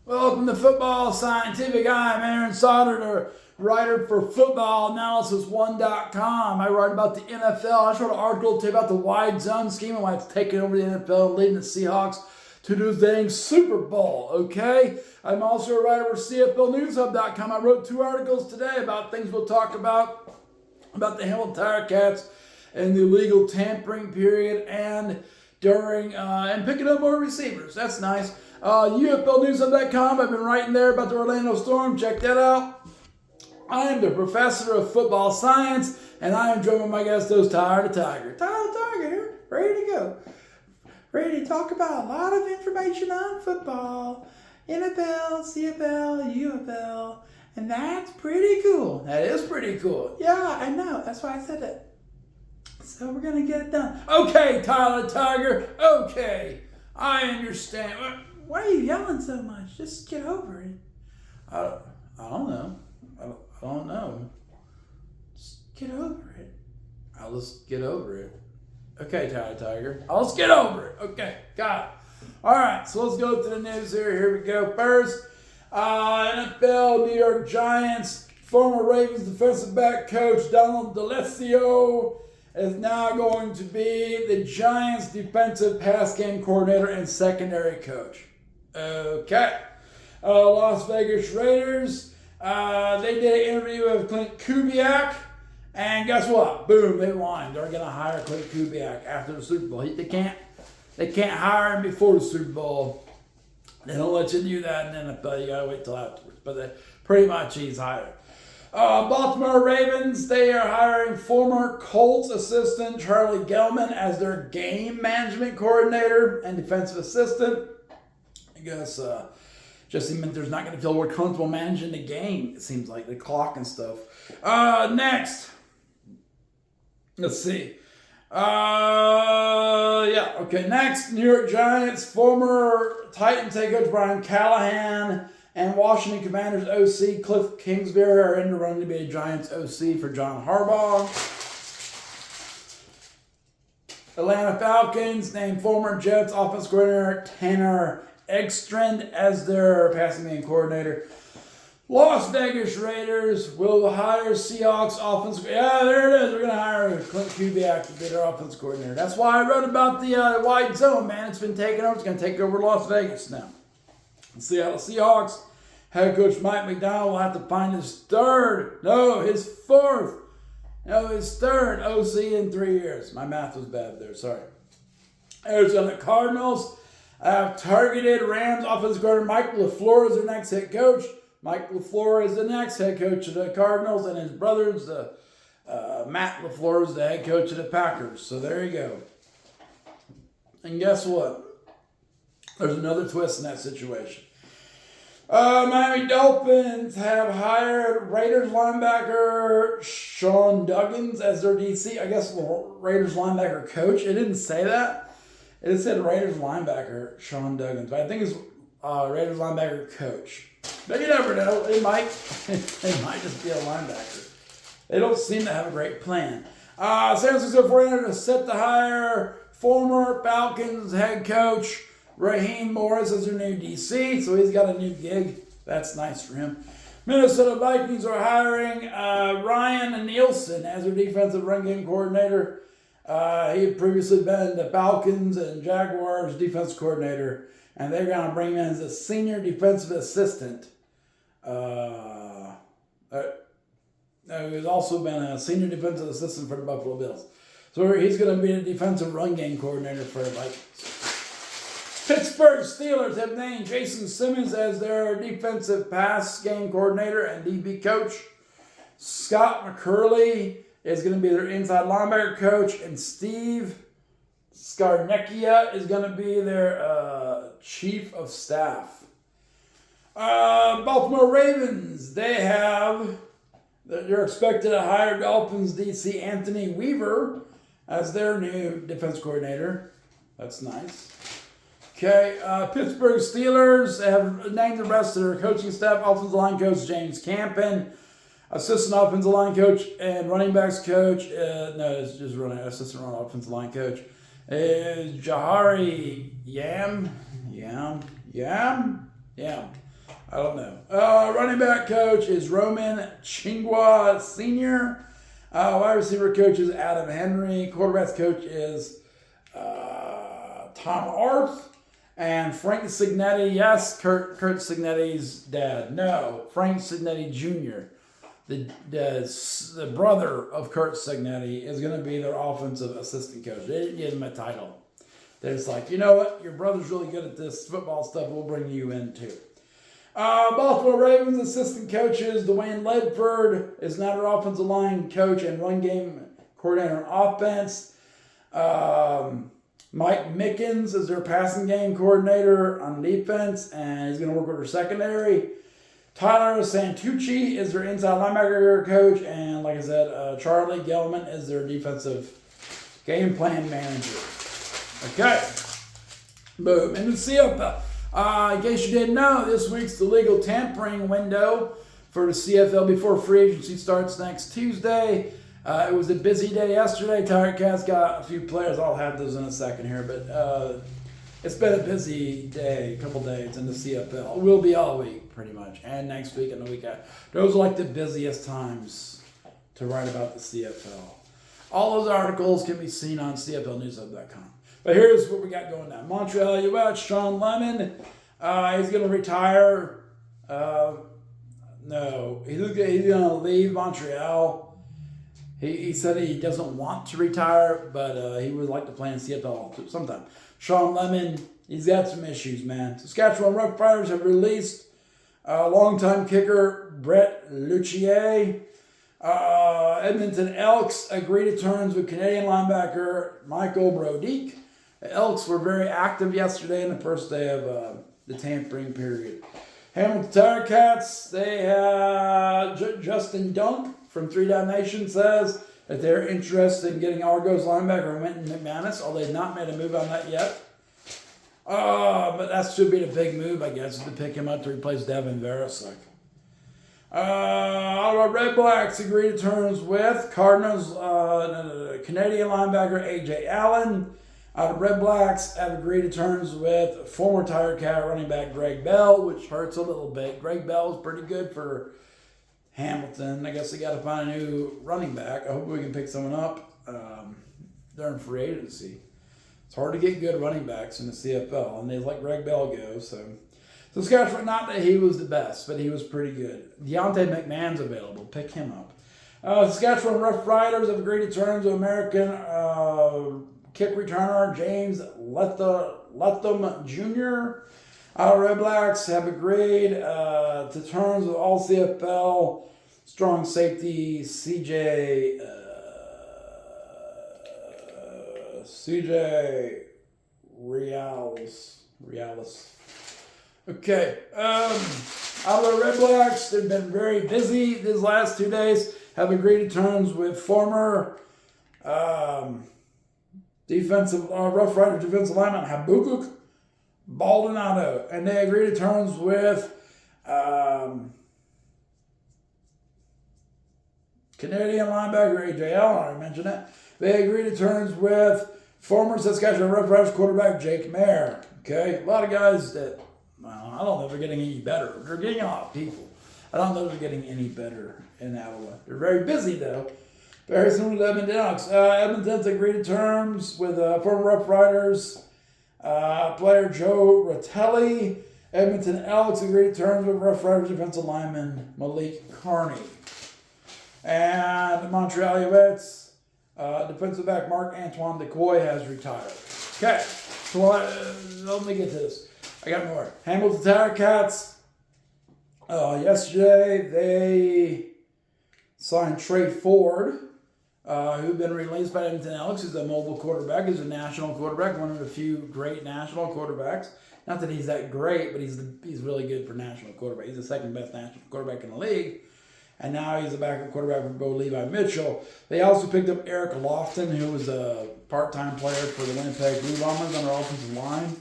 Welcome to Football Scientific. I'm Aaron Sauter, writer for FootballAnalysisOne.com. I write about the NFL. I just wrote an article today about the wide zone scheme and why it's taking over the NFL and leading the Seahawks to this dang Super Bowl, okay? I'm also a writer for CFLNewsHub.com. I wrote 2 articles today about things we'll talk about the Hamilton Tiger Cats and the illegal tampering period and during and picking up more receivers. That's nice. UFLNewsHub.com. I've been writing there about the Orlando Storm. Check that out. I am the professor of football science, and I am joined with my guest host, Tyler the Tiger. Tyler the Tiger here, ready to go. Ready to talk about a lot of information on football. NFL, CFL, UFL, and that's pretty cool. That is pretty cool. Yeah, I know. That's why I said it. So we're going to get it done. Okay, Tyler the Tiger. Okay. I understand. Why are you yelling so much? Just get over it. I don't know. I don't know. Just get over it. I'll just get over it. Okay, Tyler Tiger. I'll just get over it. Okay, got it. All right, so let's go to the news here. Here we go. First, NFL, New York Giants, former Ravens defensive back coach Donald DeLessio is now going to be the Giants' defensive pass game coordinator and secondary coach. Okay. Las Vegas Raiders, they did an interview with Clint Kubiak, and guess what? Boom, they won. They're going to hire Clint Kubiak after the Super Bowl. They can't hire him before the Super Bowl. They don't let you do that in the NFL. You got to wait till afterwards. But pretty much he's hired. Baltimore Ravens, they are hiring former Colts assistant Charlie Gelman as their game management coordinator and defensive assistant. I guess just meant there's not going to feel more comfortable managing the game, it seems like, the clock and stuff. Next. Let's see. Next, New York Giants, former Titans head coach Brian Callahan and Washington Commanders OC Cliff Kingsbury are in the run to be a Giants OC for John Harbaugh. Atlanta Falcons named former Jets offense coordinator Tanner Eggstrand as their passing game coordinator. Las Vegas Raiders will hire Seahawks offense. Yeah, there it is. We're going to hire Clint Kubiak to be their offense coordinator. That's why I wrote about the wide zone, man. It's been taken over. It's going to take over Las Vegas now. The Seattle Seahawks head coach Mike McDonald will have to find his third OC in 3 years. My math was bad there. Sorry. Arizona Cardinals have targeted Rams offensive coordinator Mike LaFleur as their next head coach. Mike LaFleur is the next head coach of the Cardinals, and his brother's Matt LaFleur is the head coach of the Packers. So there you go. And guess what? There's another twist in that situation. Miami Dolphins have hired Raiders linebacker Sean Duggins as their DC. I guess Raiders linebacker coach. It didn't say that. It said Raiders linebacker Sean Duggins, but I think it's Raiders linebacker coach. But you never know. It might just be a linebacker. They don't seem to have a great plan. San Francisco 49ers is set to hire former Falcons head coach Raheem Morris as their new DC, so he's got a new gig. That's nice for him. Minnesota Vikings are hiring Ryan Nielsen as their defensive run game coordinator. He had previously been the Falcons and Jaguars defense coordinator, and they're going to bring him in as a senior defensive assistant. He's also been a senior defensive assistant for the Buffalo Bills. So he's going to be the defensive run game coordinator for the Vikings. Pittsburgh Steelers have named Jason Simmons as their defensive pass game coordinator and DB coach. Scott McCurley is going to be their inside linebacker coach, and Steve Scarnecchia is going to be their chief of staff. Baltimore Ravens, they're expected to hire Dolphins DC Anthony Weaver as their new defense coordinator. That's nice. Okay, Pittsburgh Steelers have named the rest of their coaching staff. Offensive line coach James Campen, assistant offensive line coach and running backs coach. It's just assistant offensive line coach is Jahari Yam. I don't know. Running back coach is Roman Chingwa Sr. Wide receiver coach is Adam Henry. Quarterbacks coach is Tom Arth. And Frank Signetti, yes, Kurt Signetti's dad. No, Frank Signetti Jr., the brother of Kurt Signetti, is going to be their offensive assistant coach. They didn't give him a title. They're just like, you know what? Your brother's really good at this football stuff. We'll bring you in too. Baltimore Ravens assistant coaches, Dwayne Ledford is now their offensive line coach and run game coordinator on offense. Mike Mickens is their passing game coordinator on defense, and he's going to work with their secondary. Tyler Santucci is their inside linebacker coach, and like I said, Charlie Gelman is their defensive game plan manager. Okay. Boom. In the CFL. In case you didn't know, this week's the legal tampering window for the CFL before free agency starts next Tuesday. It was a busy day yesterday. Tired Cats got a few players. I'll have those in a second here, but it's been a busy day, a couple days in the CFL. It will be all week, pretty much, and next week and the week after. Those are like the busiest times to write about the CFL. All those articles can be seen on CFLnewshub.com. But here's what we got going now. Montreal U.S. Sean Lemon, he's going to retire. No, he's going to leave Montreal. He said he doesn't want to retire, but he would like to play in CFL sometime. Sean Lemon, he's got some issues, man. Saskatchewan Roughriders have released longtime kicker Brett Lucier. Edmonton Elks agree to terms with Canadian linebacker Michael Brodique. The Elks were very active yesterday in the first day of the tampering period. Hamilton Tiger Cats, they have Justin Dunk from 3 Down Nation says that they're interested in getting Argos linebacker Wynton McManus, although they've not made a move on that yet. But that should be the big move, I guess, to pick him up to replace Devin Verasek. Our Red Blacks agree to terms with Cardinals Canadian linebacker A.J. Allen. Our Red Blacks have agreed to terms with former Tiger Cat running back Greg Bell, which hurts a little bit. Greg Bell is pretty good for Hamilton. I guess they got to find a new running back. I hope we can pick someone up. They're in free agency. It's hard to get good running backs in the CFL, and they let Greg Bell go. So Saskatchewan, not that he was the best, but he was pretty good. Deontay McMahon's available. Pick him up. Saskatchewan Roughriders have agreed to terms with American kick returner James Letham Jr. Our Red Blacks have agreed to terms with all CFL strong safety CJ Realis. Okay. Our Red Blacks, they've been very busy these last 2 days, have agreed to terms with former Rough Rider defensive lineman Habukuk Baldonado, and they agreed to terms with Canadian linebacker A.J. Allen, I mentioned that. They agreed to terms with former Saskatchewan Roughriders quarterback Jake Mayer. Okay, a lot of guys that, well, I don't know if they're getting any better. They're getting a lot of people. I don't know if they're getting any better in Ottawa. They're very busy, though. Very similar to Edmonton Elks. Edmonton's agreed to terms with former Rough Riders player Joe Ratelli. Edmonton Elks agreed to terms with Rough Riders defensive lineman Malik Carney. And Montreal Alouettes, defensive back Marc-Antoine Decoy has retired. Okay, so let me get to this. I got more. Hamilton Tiger Cats. Yesterday, they signed Trey Ford, who's been released by Edmonton Elks. He's a mobile quarterback. He's a national quarterback, one of the few great national quarterbacks. Not that he's that great, but he's really good for national quarterback. He's the second best national quarterback in the league. And now he's a backup quarterback for Bo Levi Mitchell. They also picked up Eric Lofton, who was a part-time player for the Winnipeg Blue Bombers on their offensive line.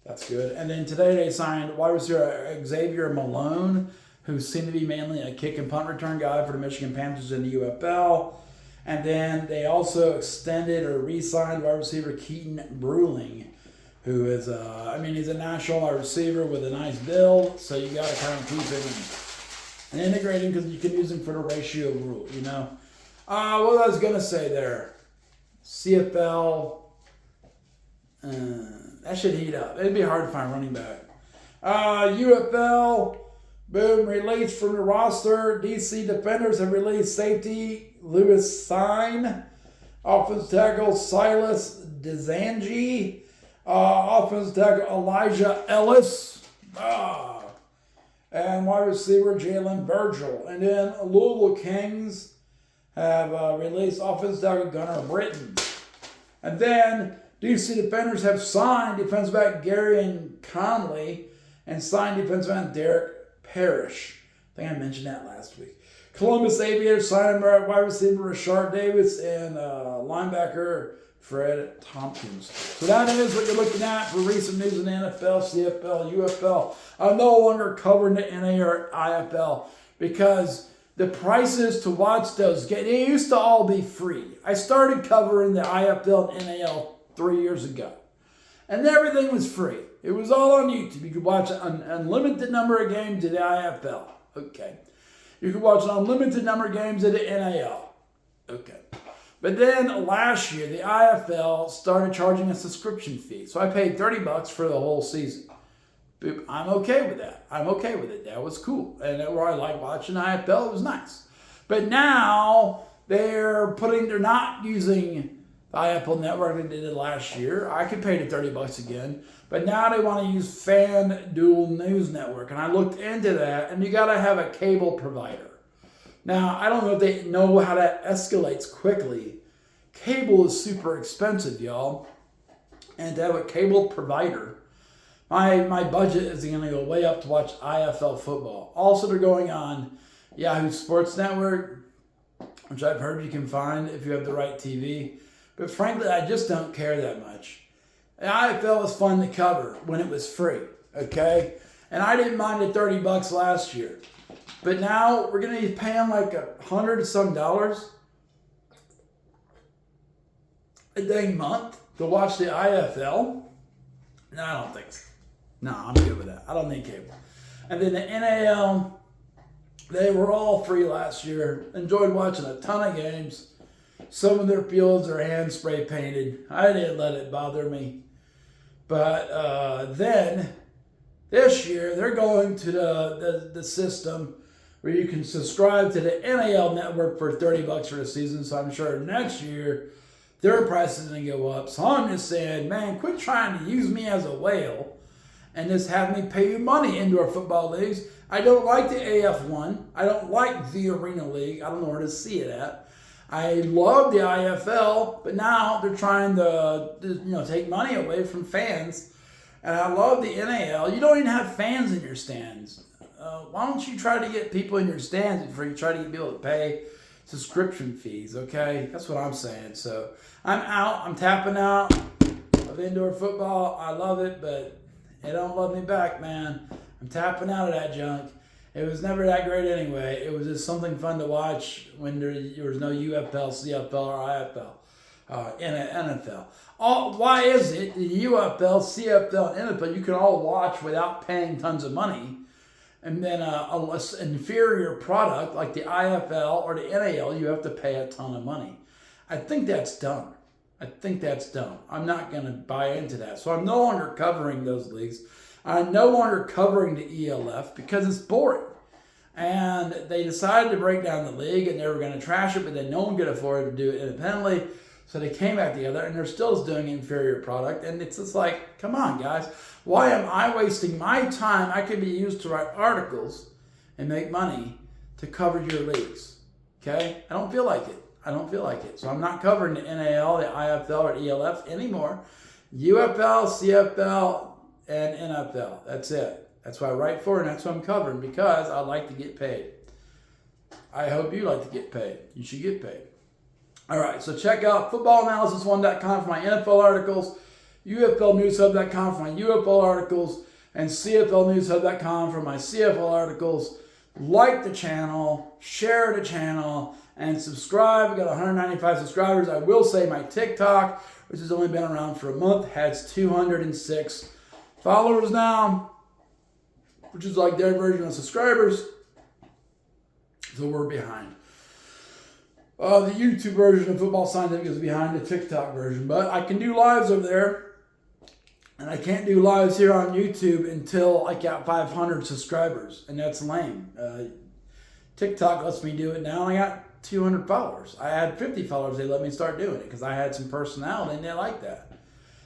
That's good. And then today they signed wide receiver Xavier Malone, who seemed to be mainly a kick and punt return guy for the Michigan Panthers in the UFL. And then they also extended or re-signed wide receiver Keaton Bruling, who is, he's a national wide receiver with a nice build, so you got to kind of keep him and integrate him because you can use him for the ratio rule, you know. What I was going to say there, CFL, that should heat up. It'd be hard to find running back. UFL, boom, released from the roster. DC Defenders have released safety Lewis Sine, offensive tackle Silas Dzangi, offensive tackle Elijah Ellis, and wide receiver Jalen Virgil. And then Louisville Kings have released offensive tackle Gunnar Britton. And then DC Defenders have signed defensive back Gary Conley and signed defensive back Derek Parrish. I think I mentioned that last week. Columbus Aviators signed wide receiver Rashard Davis and linebacker Fred Tompkins. So that is what you're looking at for recent news in the NFL, CFL, UFL. I'm no longer covering the NA or IFL because the prices to watch those they used to all be free. I started covering the IFL and NAL 3 years ago, and everything was free. It was all on YouTube. You could watch an unlimited number of games at the IFL. Okay. You could watch an unlimited number of games at the NAL. Okay. But then last year, the IFL started charging a subscription fee. So I paid $30 for the whole season. I'm okay with that. I'm okay with it. That was cool. And where I like watching IFL, it was nice. But now they're not using the IFL network like they did last year. I could pay the $30 again. But now they want to use FanDuel News Network. And I looked into that, and you got to have a cable provider. Now, I don't know if they know how that escalates quickly. Cable is super expensive, y'all. And to have a cable provider, my budget is going to go way up to watch IFL football. Also, they're going on Yahoo Sports Network, which I've heard you can find if you have the right TV. But frankly, I just don't care that much. The IFL was fun to cover when it was free, okay? And I didn't mind the $30 last year. But now we're going to be paying like $100 some a dang month to watch the IFL. No, I don't think so. No, I'm good with that. I don't need cable. And then the NAL, they were all free last year. Enjoyed watching a ton of games. Some of their fields are hand spray painted. I didn't let it bother me. But then this year, they're going to the system where you can subscribe to the NAL network for $30 for the season. So I'm sure next year their price is going to go up. So I'm just saying, man, quit trying to use me as a whale and just have me pay you money into our football leagues. I don't like the AF1. I don't like the Arena League. I don't know where to see it at. I love the IFL, but now they're trying to take money away from fans. And I love the NAL. You don't even have fans in your stands. Why don't you try to get people in your stands before you try to get people to pay subscription fees, okay? That's what I'm saying. So I'm out. I'm tapping out of indoor football. I love it, but it don't love me back, man. I'm tapping out of that junk. It was never that great anyway. It was just something fun to watch when there was no UFL, CFL, or IFL, NFL. Why is it the UFL, CFL, and NFL you can all watch without paying tons of money? And then an inferior product like the IFL or the NAL, you have to pay a ton of money. I think that's dumb. I'm not going to buy into that. So I'm no longer covering those leagues. I'm no longer covering the ELF because it's boring. And they decided to break down the league and they were going to trash it, but then no one could afford to do it independently. So they came back together and they're still doing inferior product. And it's just like, come on, guys. Why am I wasting my time? I could be used to write articles and make money to cover your leagues. Okay? I don't feel like it. So I'm not covering the NAL, the IFL, or ELF anymore. UFL, CFL, and NFL. That's it. That's what I write for and that's what I'm covering because I like to get paid. I hope you like to get paid. You should get paid. All right, so check out footballanalysis1.com for my NFL articles, UFLnewshub.com for my UFL articles, and CFLnewshub.com for my CFL articles. like the channel, share the channel, and subscribe. We got 195 subscribers. I will say my TikTok, which has only been around for a month, has 206 followers now, which is like their version of subscribers. So we're behind. The YouTube version of Football Scientific is behind the TikTok version, but I can do lives over there, and I can't do lives here on YouTube until I got 500 subscribers, and that's lame. TikTok lets me do it now, and I got 200 followers. I had 50 followers. They let me start doing it because I had some personality, and they like that,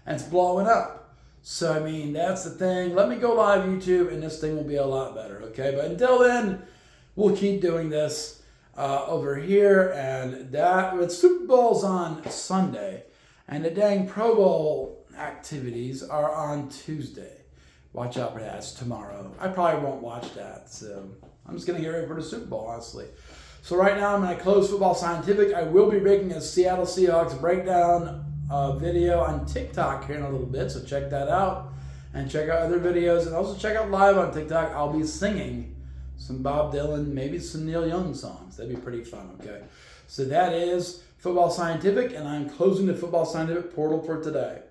and it's blowing up. So, I mean, that's the thing. Let me go live YouTube, and this thing will be a lot better, okay? But until then, we'll keep doing this over here, and that with Super Bowl's on Sunday, and the dang Pro Bowl activities are on Tuesday. Watch out for that. It's tomorrow. I probably won't watch that, so I'm just going to get ready for the Super Bowl, honestly. So right now, I'm going to close Football Scientific. I will be making a Seattle Seahawks breakdown video on TikTok here in a little bit, so check that out, and check out other videos, and also check out live on TikTok. I'll be singing some Bob Dylan, maybe some Neil Young songs. That'd be pretty fun, okay? So that is Football Scientific, and I'm closing the Football Scientific portal for today.